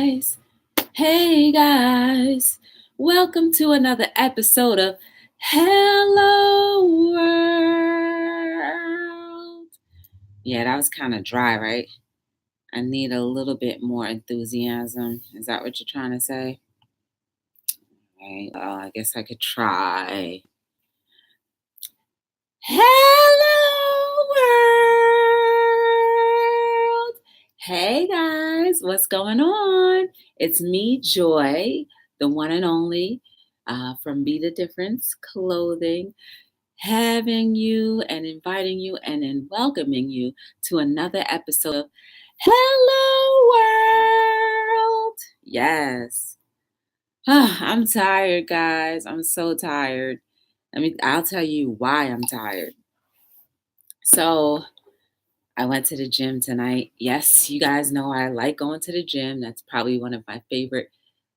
guys. Hey guys. Welcome to another episode of Hello World. Yeah, that was kind of dry, right? I need a little bit more enthusiasm. Is that what you're trying to say? All right, well, I guess I could try. Hello world. Hey guys, what's going on? It's me, Joy, the one and only from Be the Difference Clothing, having you and inviting you and then welcoming you to another episode of Hello World. Yes. I'm tired, guys. I'm so tired. I'll tell you why I'm tired. So I went to the gym tonight. Yes, you guys know I like going to the gym. That's probably one of my favorite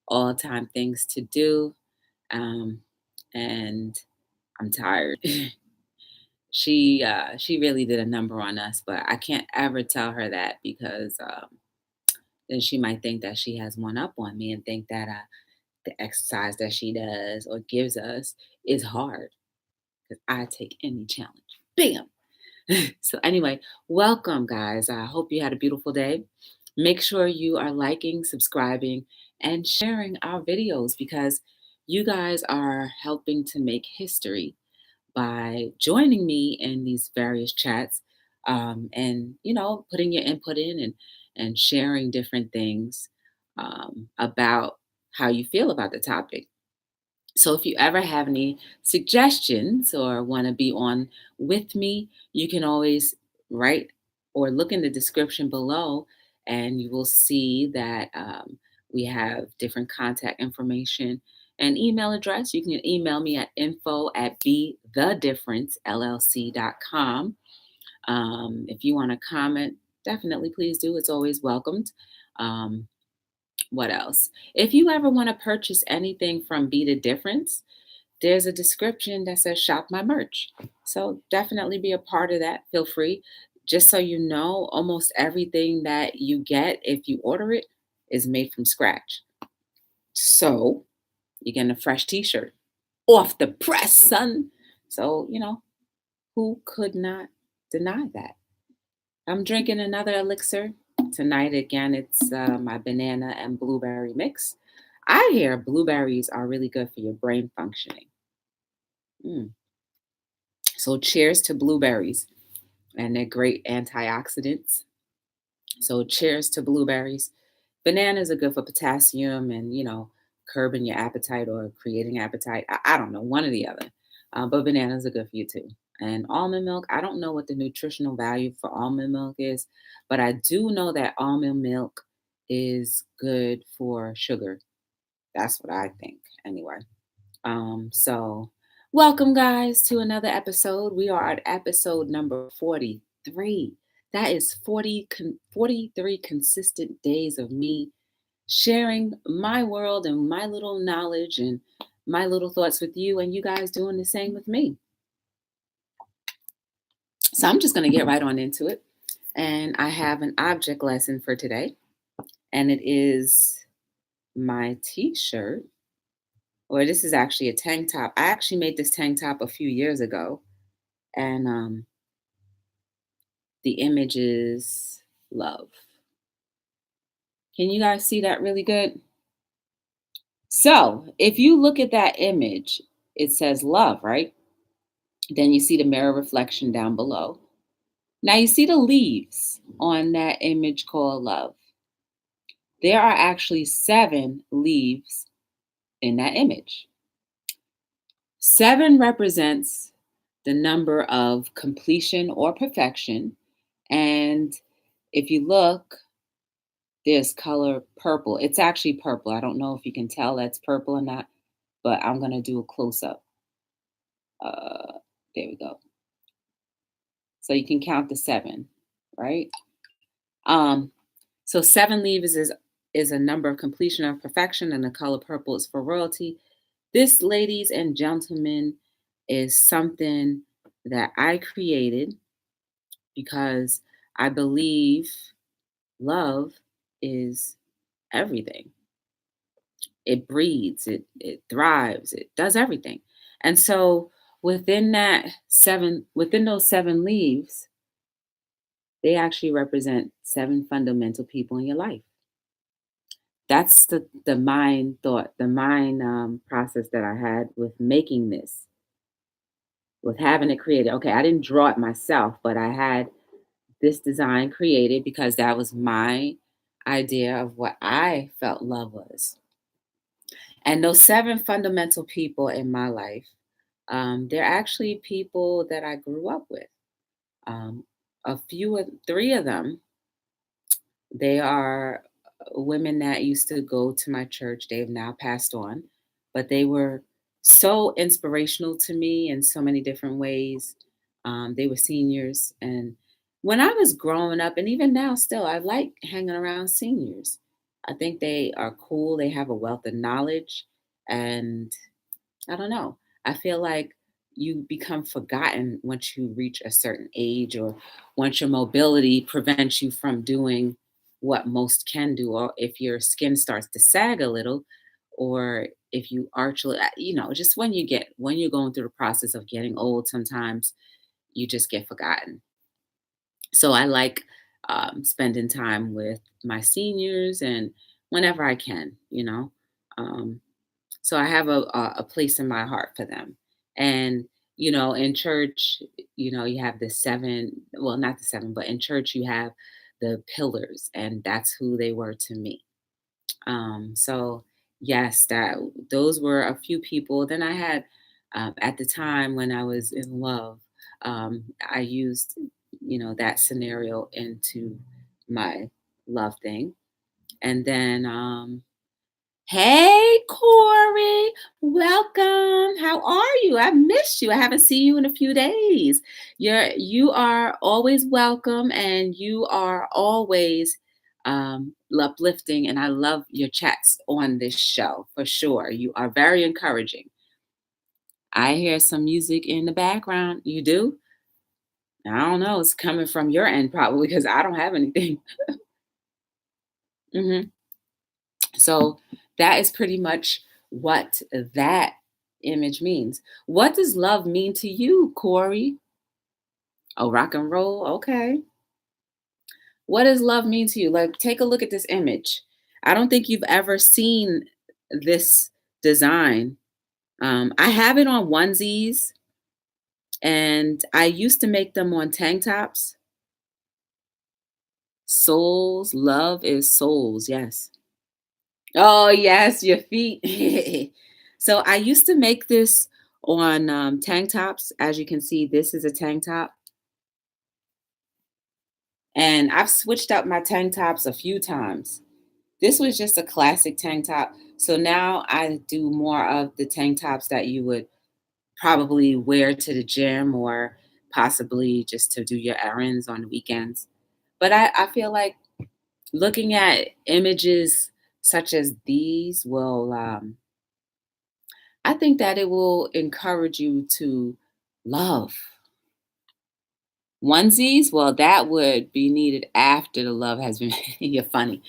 all-time things to do. And I'm tired. She really did a number on us, but I can't ever tell her that because then she might think that she has one up on me and think that the exercise that she does or gives us is hard because I take any challenge. Bam. So anyway, welcome guys. I hope you had a beautiful day. Make sure you are liking, subscribing, and sharing our videos because you guys are helping to make history by joining me in these various chats and putting your input in and sharing different things about how you feel about the topic. So if you ever have any suggestions or want to be on with me, you can always write or look in the description below and you will see that we have different contact information and email address. You can email me at info@bethedifferencellc.com. If you want to comment, definitely please do. It's always welcomed. What else? If you ever want to purchase anything from Be the Difference, there's a description that says shop my merch. So definitely be a part of that. Feel free. Just so you know, almost everything that you get if you order it is made from scratch. So you're getting a fresh t-shirt off the press, son. So, who could not deny that? I'm drinking another elixir. Tonight, again, it's my banana and blueberry mix. I hear blueberries are really good for your brain functioning. So cheers to blueberries. And they're great antioxidants. So cheers to blueberries. Bananas are good for potassium and, curbing your appetite or creating appetite. I don't know, one or the other. But bananas are good for you too. And almond milk, I don't know what the nutritional value for almond milk is, but I do know that almond milk is good for sugar. That's what I think anyway. So welcome guys to another episode. We are at episode number 43. That is 43 consistent days of me sharing my world and my little knowledge and my little thoughts with you, and you guys doing the same with me. So I'm just going to get right on into it. And I have an object lesson for today, and it is my t-shirt. Or this is actually a tank top. I actually made this tank top a few years ago, and the image is love. Can you guys see that really good? So if you look at that image, it says love, right? Then you see the mirror reflection down below. Now you see the leaves on that image called love. There are actually 7 leaves in that image. 7 represents the number of completion or perfection. And if you look, there's color purple. It's actually purple. I don't know if you can tell that's purple or not, but I'm going to do a close-up. There we go. So you can count the 7, right? So 7 leaves is a number of completion or perfection, and the color purple is for royalty. This, ladies and gentlemen, is something that I created because I believe love is everything. It breeds, it thrives, it does everything. And so within those seven leaves, they actually represent seven fundamental people in your life. That's the mind thought, the mind process that I had with making this, with having it created. Okay, I didn't draw it myself, but I had this design created because that was my idea of what I felt love was. And those seven fundamental people in my life, they're actually people that I grew up with. Um, three of them, they are women that used to go to my church. They've now passed on, but they were so inspirational to me in so many different ways. They were seniors. And when I was growing up, and even now still, I like hanging around seniors. I think they are cool. They have a wealth of knowledge. And I don't know. I feel like you become forgotten once you reach a certain age or once your mobility prevents you from doing what most can do, or if your skin starts to sag a little, or if you arch, just when you're going through the process of getting old, sometimes you just get forgotten. So I like spending time with my seniors and whenever I can. Um, so I have a place in my heart for them. And, in church, you have the seven, well, not the seven, but in church, you have the pillars, and that's who they were to me. So yes, those were a few people. Then I had, at the time when I was in love, I used, that scenario into my love thing. And then, hey, Corey, welcome. How are you? I've missed you. I haven't seen you in a few days. You are always welcome, and you are always uplifting. And I love your chats on this show for sure. You are very encouraging. I hear some music in the background. You do? I don't know. It's coming from your end probably because I don't have anything. hmm So that is pretty much what that image means. What does love mean to you, Corey? Oh, rock and roll. Okay. What does love mean to you? Like, take a look at this image. I don't think you've ever seen this design. I have it on onesies, and I used to make them on tank tops. Souls, love is souls. Yes. Oh, yes, your feet. So I used to make this on tank tops. As you can see, this is a tank top. And I've switched up my tank tops a few times. This was just a classic tank top. So now I do more of the tank tops that you would probably wear to the gym or possibly just to do your errands on the weekends. But I feel like looking at images such as these I think that it will encourage you to love. Onesies, well, that would be needed after the love has been. You're funny.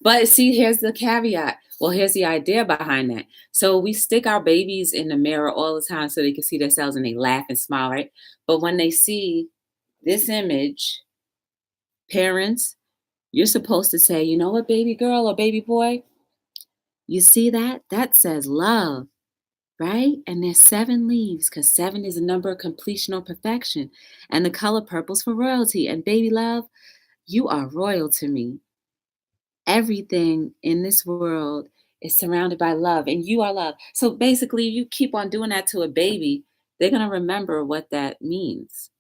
But see, here's the caveat. Well, here's the idea behind that. So we stick our babies in the mirror all the time so they can see themselves and they laugh and smile, right? But when they see this image, parents, you're supposed to say, you know what, baby girl or baby boy, you see that? That says love. Right? And there's seven leaves because seven is a number of completion or perfection. And the color purple's for royalty. And baby love, you are royal to me. Everything in this world is surrounded by love, and you are love. So basically, you keep on doing that to a baby, they're gonna remember what that means.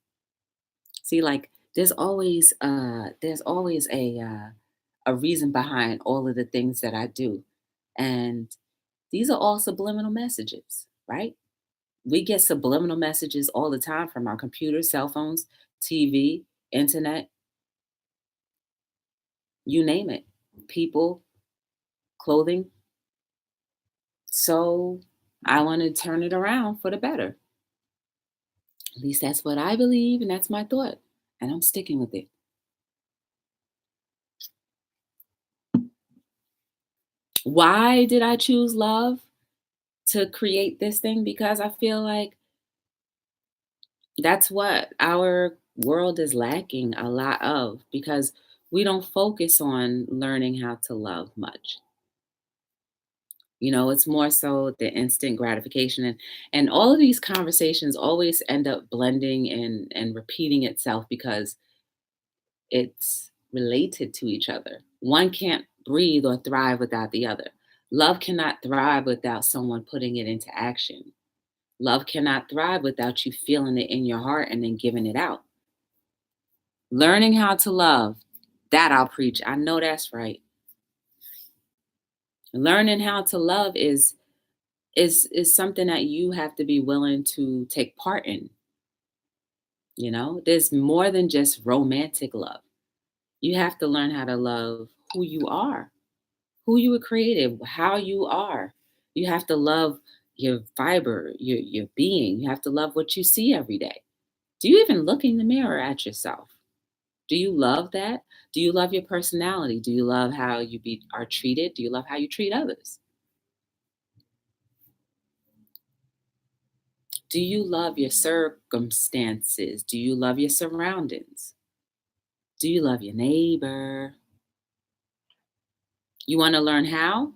See, like there's always a reason behind all of the things that I do. And these are all subliminal messages, right? We get subliminal messages all the time from our computers, cell phones, TV, internet, you name it. People, clothing. So I want to turn it around for the better. At least that's what I believe, and that's my thought. And I'm sticking with it. Why did I choose love to create this thing? Because I feel like that's what our world is lacking a lot of, because we don't focus on learning how to love much. It's more so the instant gratification, and all of these conversations always end up blending and repeating itself because it's related to each other. One can't breathe or thrive without the other. Love cannot thrive without someone putting it into action. Love cannot thrive without you feeling it in your heart and then giving it out. Learning how to love, that I'll preach. I know that's right. Learning how to love is something that you have to be willing to take part in. There's more than just romantic love. You have to learn how to love who you are, who you were created, how you are. You have to love your fiber, your being. You have to love what you see every day. Do you even look in the mirror at yourself? Do you love that? Do you love your personality? Do you love how are treated? Do you love how you treat others? Do you love your circumstances? Do you love your surroundings? Do you love your neighbor? You want to learn how?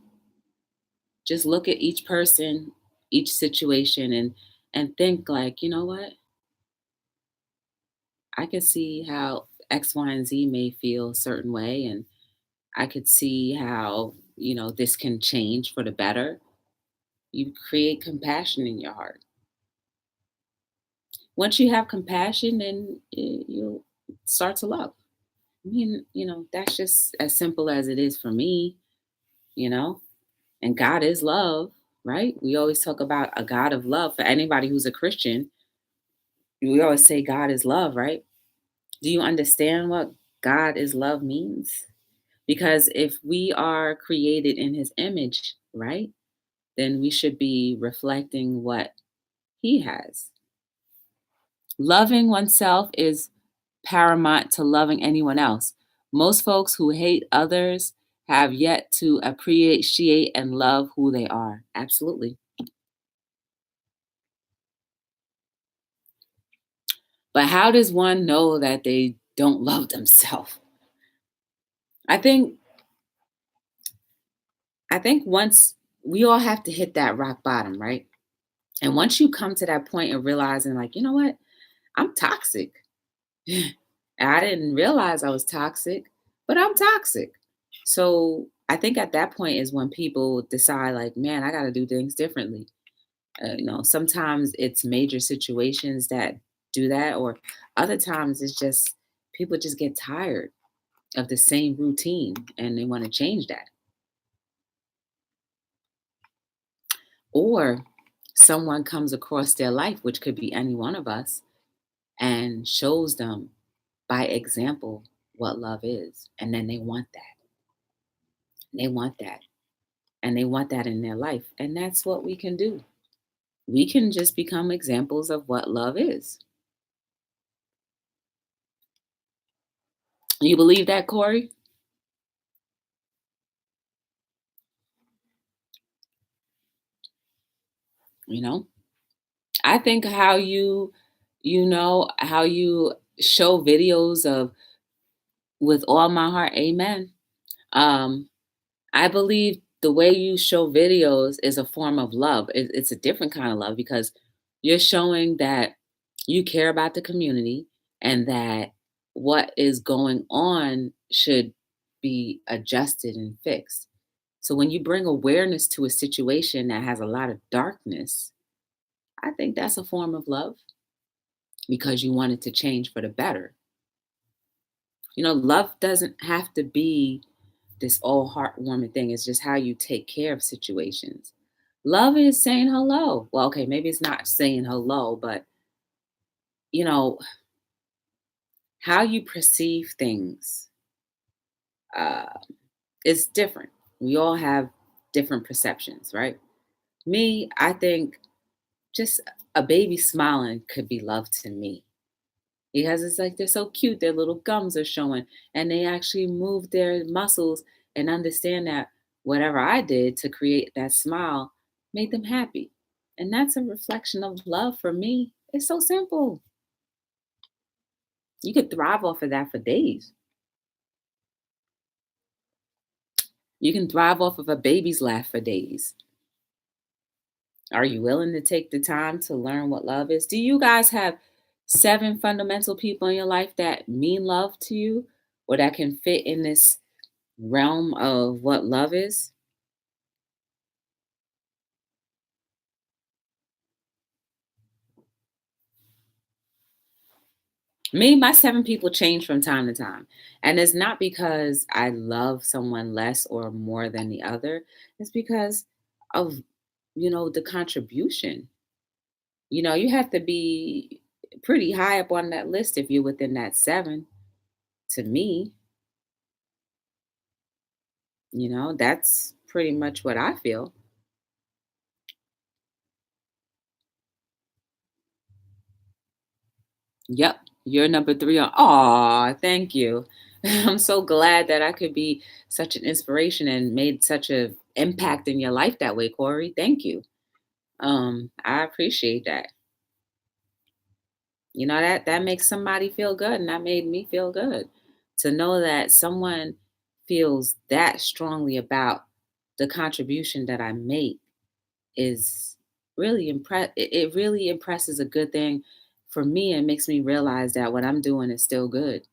Just look at each person, each situation, and think like, you know what? I could see how X, Y, and Z may feel a certain way, and I could see how, this can change for the better. You create compassion in your heart. Once you have compassion, then you'll start to love. I mean, that's just as simple as it is for me, you know, and God is love, right? We always talk about a God of love. For anybody who's a Christian, we always say God is love, right? Do you understand what God is love means? Because if we are created in his image, right, then we should be reflecting what he has. Loving oneself is paramount to loving anyone else. Most folks who hate others have yet to appreciate and love who they are. Absolutely. But how does one know that they don't love themselves? I think I think once we all have to hit that rock bottom, right? And once you come to that point of realizing, like, you know what, I'm toxic. And I didn't realize I was toxic, but I'm toxic. So I think at that point is when people decide, like, man, I got to do things differently. Sometimes it's major situations that do that, or other times it's just people just get tired of the same routine and they want to change that. Or someone comes across their life, which could be any one of us, and shows them by example what love is. And then they want that. They want that. And they want that in their life. And that's what we can do. We can just become examples of what love is. You believe that, Corey? You know, I think how you show videos of with all my heart, amen. Um, I believe the way you show videos is a form of love. It's a different kind of love because you're showing that you care about the community and that what is going on should be adjusted and fixed. So when you bring awareness to a situation that has a lot of darkness, I think that's a form of love because you want it to change for the better. Love doesn't have to be this all heartwarming thing. It's just how you take care of situations. Love is saying hello. Well, okay, maybe it's not saying hello, but you know, how you perceive things uh, is different. We all have different perceptions, right? Me, I think just a baby smiling could be love to me because it's like they're so cute. Their little gums are showing and they actually move their muscles and understand that. whatever I did to create that smile made them happy. And that's a reflection of love for me. It's so simple. You could thrive off of that for days. You can thrive off of a baby's laugh for days. Are you willing to take the time to learn what love is? Do you guys have seven fundamental people in your life that mean love to you or that can fit in this realm of what love is? Me, my seven people change from time to time. And it's not because I love someone less or more than the other. It's because of, the contribution. You have to be pretty high up on that list if you're within that seven. To me, that's pretty much what I feel. Yep. You're number three on. Aw, thank you. I'm so glad that I could be such an inspiration and made such a impact in your life that way, Corey. Thank you. I appreciate that. That makes somebody feel good, and that made me feel good to know that someone feels that strongly about the contribution that I make is really it really impresses a good thing for me and makes me realize that what I'm doing is still good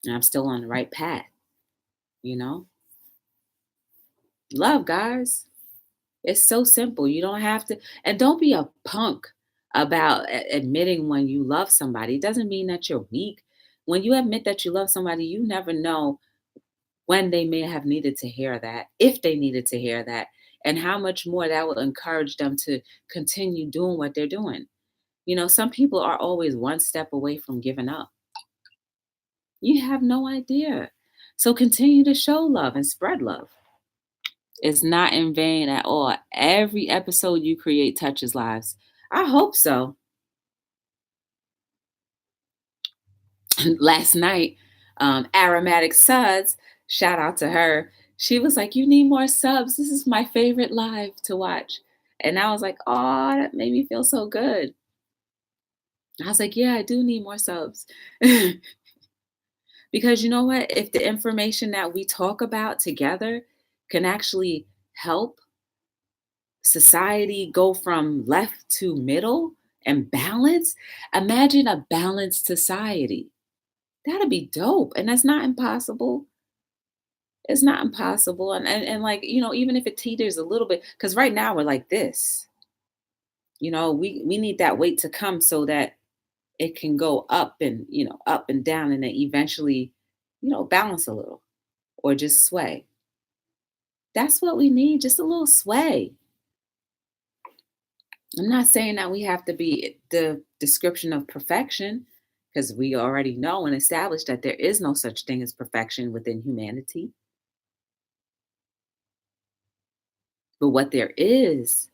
and I'm still on the right path, you know? Love, guys. It's so simple. You don't have to, and don't be a punk about admitting when you love somebody. It doesn't mean that you're weak. When you admit that you love somebody, you never know when they may have needed to hear that, if they needed to hear that, and how much more that will encourage them to continue doing what they're doing. Some people are always one step away from giving up. You have no idea. So continue to show love and spread love. It's not in vain at all. Every episode you create touches lives. I hope so. Last night, Aromatic Suds, shout out to her. She was like, "You need more subs. This is my favorite live to watch." And I was like, "Oh, that made me feel so good." I was like, "Yeah, I do need more subs." Because you know what? If the information that we talk about together can actually help society go from left to middle and balance, imagine a balanced society. That'd be dope. And that's not impossible. It's not impossible. And like, even if it teeters a little bit, because right now we're like this, we need that weight to come so that it can go up and, up and down and then eventually, balance a little or just sway. That's what we need, just a little sway. I'm not saying that we have to be the description of perfection because we already know and established that there is no such thing as perfection within humanity. But what there is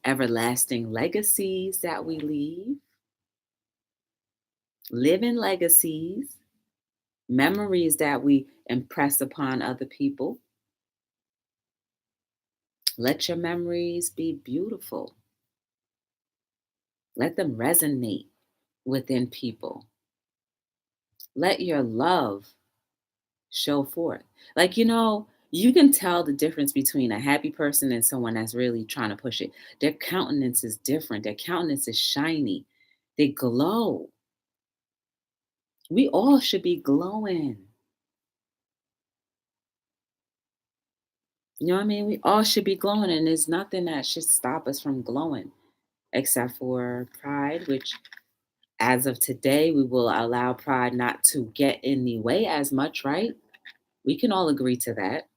everlasting legacies that we leave, living legacies, memories that we impress upon other people. Let your memories be beautiful. Let them resonate within people. Let your love show forth. Like, you can tell the difference between a happy person and someone that's really trying to push it. Their countenance is different, their countenance is shiny, they glow. We all should be glowing. You know what I mean? We all should be glowing, and there's nothing that should stop us from glowing except for pride, which as of today, we will allow pride not to get in the way as much, right? We can all agree to that.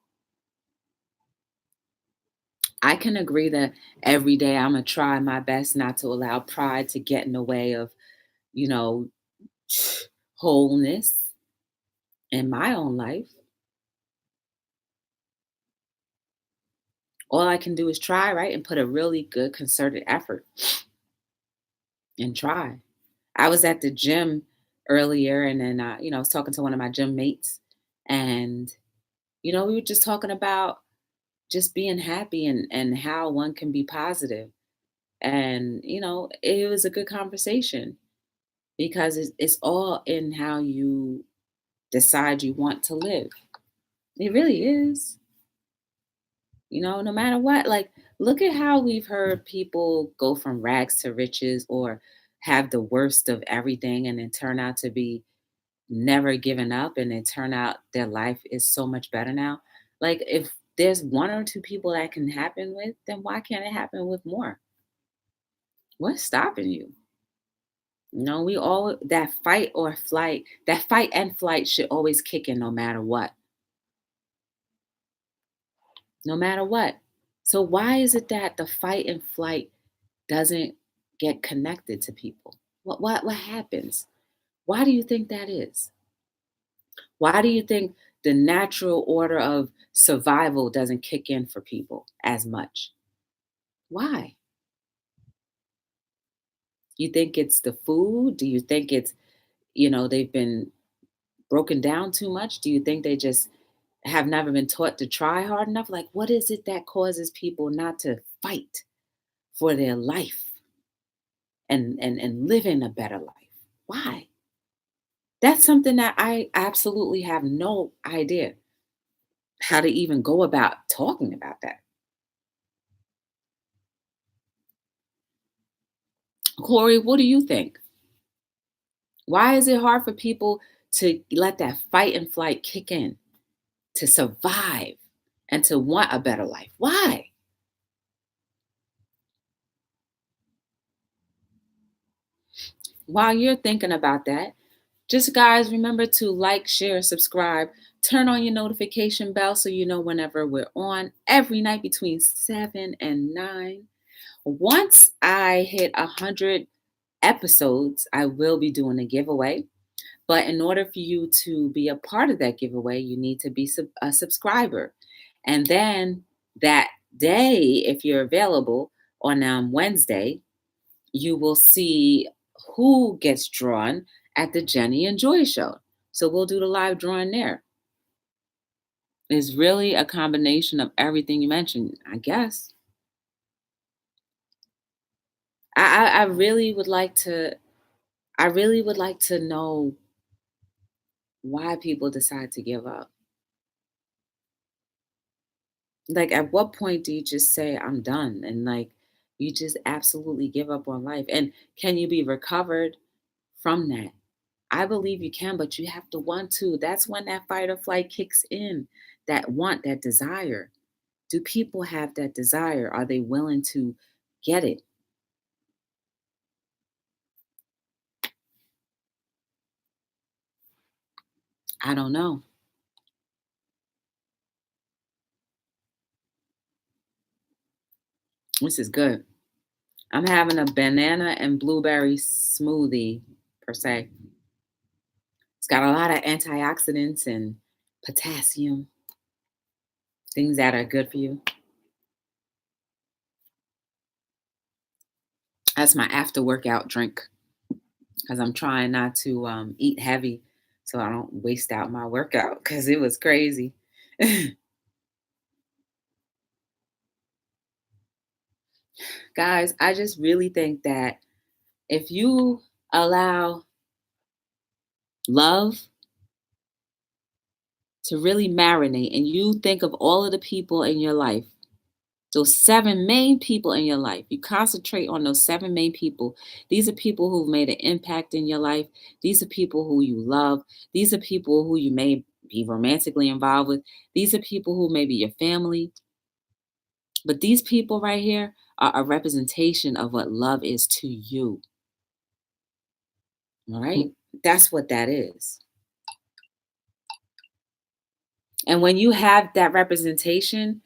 I can agree that every day I'm going to try my best not to allow pride to get in the way of, you know, wholeness in my own life. All I can do is try, right? And put a really good concerted effort and try. I was at the gym earlier and then, I was talking to one of my gym mates and, we were just talking about just being happy and how one can be positive. And, it was a good conversation because it's all in how you decide you want to live. It really is. No matter what, like, look at how we've heard people go from rags to riches or have the worst of everything and then turn out to be never giving up and it turn out their life is so much better now. Like, if there's one or two people that can happen with, then why can't it happen with more? What's stopping you? We all that fight and flight should always kick in no matter what. No matter what. So why is it that the fight and flight doesn't get connected to people? What happens? Why do you think that is? Why do you think the natural order of survival doesn't kick in for people as much? Why? You think it's the food? Do you think it's, they've been broken down too much? Do you think they just have never been taught to try hard enough? Like, what is it that causes people not to fight for their life and live in a better life? Why? That's something that I absolutely have no idea how to even go about talking about that. Corey, what do you think? Why is it hard for people to let that fight and flight kick in, to survive and to want a better life? Why? While you're thinking about that, just guys, remember to like, share, subscribe, turn on your notification bell so you know whenever we're on every night between 7 and 9. Once I hit 100 episodes, I will be doing a giveaway. But in order for you to be a part of that giveaway, you need to be a subscriber. And then that day, if you're available on Wednesday, you will see who gets drawn at the Jenny and Joy show. So we'll do the live drawing there. It's really a combination of everything you mentioned, I guess. I really would like to. I really would like to know why people decide to give up. Like, at what point do you just say, I'm done? And like, you just absolutely give up on life. And can you be recovered from that? I believe you can, but you have to want to. That's when that fight or flight kicks in, that want, that desire. Do people have that desire? Are they willing to get it? I don't know. This is good. I'm having a banana and blueberry smoothie, per se. It's got a lot of antioxidants and potassium, things that are good for you. That's my after workout drink because I'm trying not to eat heavy so I don't waste out my workout because it was crazy. Guys, I just really think that if you allow love to really marinate and you think of all of the people in your life, those seven main people in your life, you concentrate on those seven main people. These are people who've made an impact in your life. These are people who you love. These are people who you may be romantically involved with. These are people who may be your family. But these people right here are a representation of what love is to you. All right? That's what that is. And when you have that representation,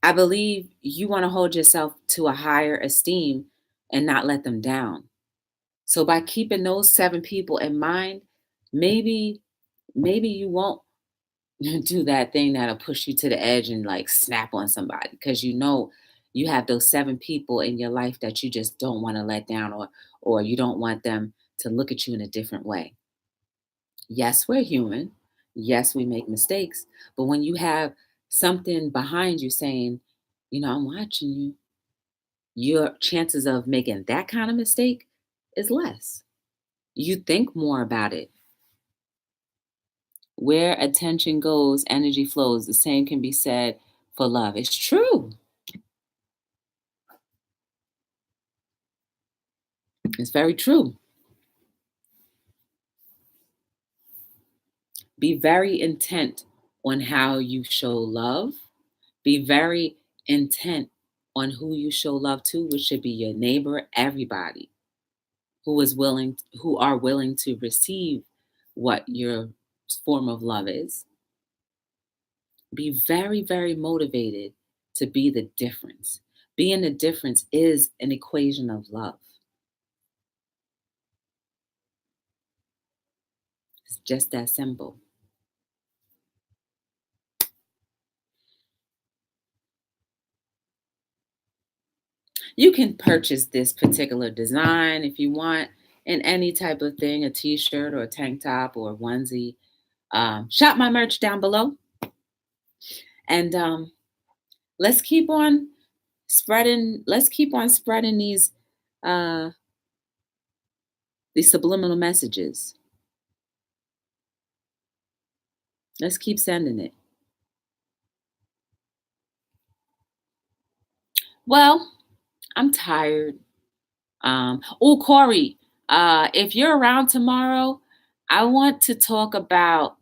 I believe you want to hold yourself to a higher esteem and not let them down. So by keeping those seven people in mind, maybe you won't do that thing that'll push you to the edge and like snap on somebody because you have those seven people in your life that you just don't want to let down or you don't want them to look at you in a different way. Yes, we're human. Yes, we make mistakes. But when you have something behind you saying, I'm watching you, your chances of making that kind of mistake is less. You think more about it. Where attention goes, energy flows. The same can be said for love. It's true. It's very true. Be very intent on how you show love. Be very intent on who you show love to, which should be your neighbor, everybody who are willing to receive what your form of love is. Be very, very motivated to be the difference. Being the difference is an equation of love. It's just that simple. You can purchase this particular design if you want in any type of thing, a t-shirt or a tank top or a onesie. Shop my merch down below. And let's keep on spreading uh, these subliminal messages. Let's keep sending it. Well, I'm tired. Oh, Corey, if you're around tomorrow, I want to talk about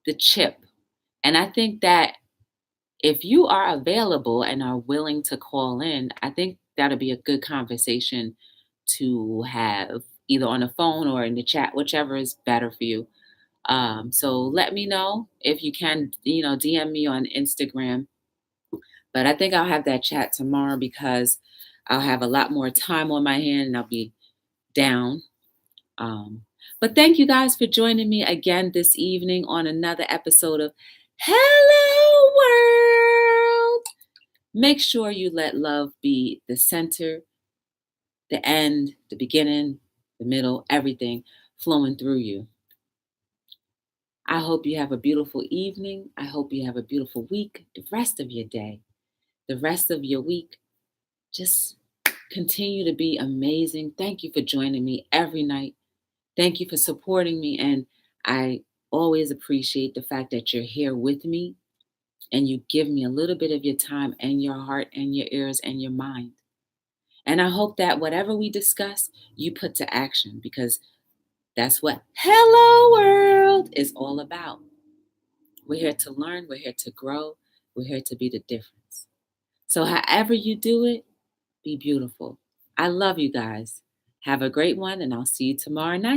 the chip. And I think that if you are available and are willing to call in, I think that'll be a good conversation to have either on the phone or in the chat, whichever is better for you. So let me know if you can, DM me on Instagram. But I think I'll have that chat tomorrow because I'll have a lot more time on my hand and I'll be down. But thank you guys for joining me again this evening on another episode of Hello World. Make sure you let love be the center, the end, the beginning, the middle, everything flowing through you. I hope you have a beautiful evening. I hope you have a beautiful week, the rest of your day, the rest of your week. Just continue to be amazing. Thank you for joining me every night. Thank you for supporting me. And I always appreciate the fact that you're here with me and you give me a little bit of your time and your heart and your ears and your mind. And I hope that whatever we discuss, you put to action because that's what Hello World is all about. We're here to learn, we're here to grow, we're here to be the difference. So, however you do it, be beautiful. I love you guys. Have a great one, and I'll see you tomorrow night.